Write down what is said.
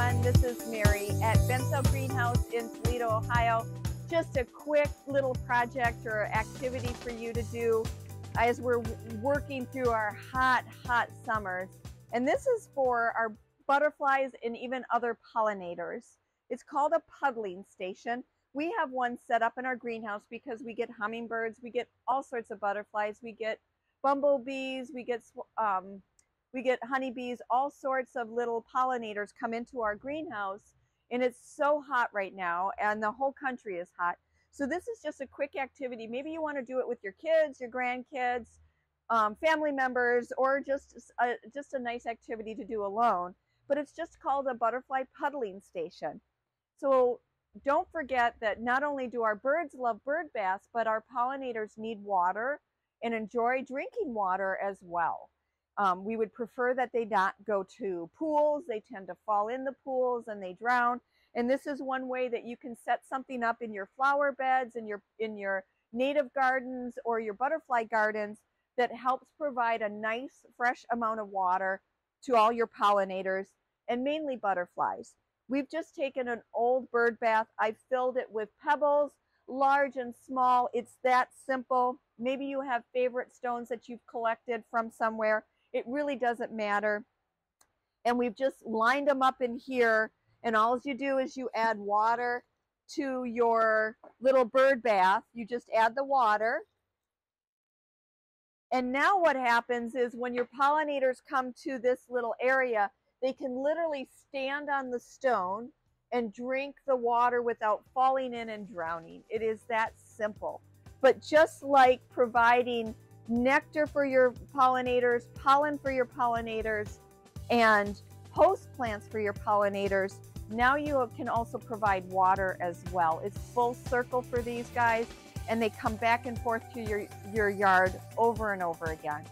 everyone, this is Mary at Bensell Greenhouse in Toledo, Ohio. Just a quick little project or activity for you to do as we're working through our hot summers. And this is for our butterflies and even other pollinators. It's called a puddling station. We have one set up in our greenhouse because we get hummingbirds, we get all sorts of butterflies, we get bumblebees, we get honeybees, all sorts of little pollinators come into our greenhouse, and it's so hot right now and the whole country is hot. So this is just a quick activity. Maybe you want to do it with your kids, your grandkids, family members, or just a nice activity to do alone. But it's just called a butterfly puddling station. So don't forget that not only do our birds love bird baths, but our pollinators need water and enjoy drinking water as well. We would prefer that they not go to pools. They tend to fall in the pools and they drown. And this is one way that you can set something up in your flower beds, in your native gardens or your butterfly gardens that helps provide a nice fresh amount of water to all your pollinators and mainly butterflies. We've just taken an old bird bath. I filled it with pebbles, large and small. It's that simple. Maybe you have favorite stones that you've collected from somewhere. It really doesn't matter. And we've just lined them up in here, and all you do is you add water to your little bird bath. You just add the water. And now what happens is when your pollinators come to this little area, they can literally stand on the stone and drink the water without falling in and drowning. It is that simple. But just like providing nectar for your pollinators, pollen for your pollinators, and host plants for your pollinators, now you can also provide water as well. It's full circle for these guys, and they come back and forth to your yard over and over again.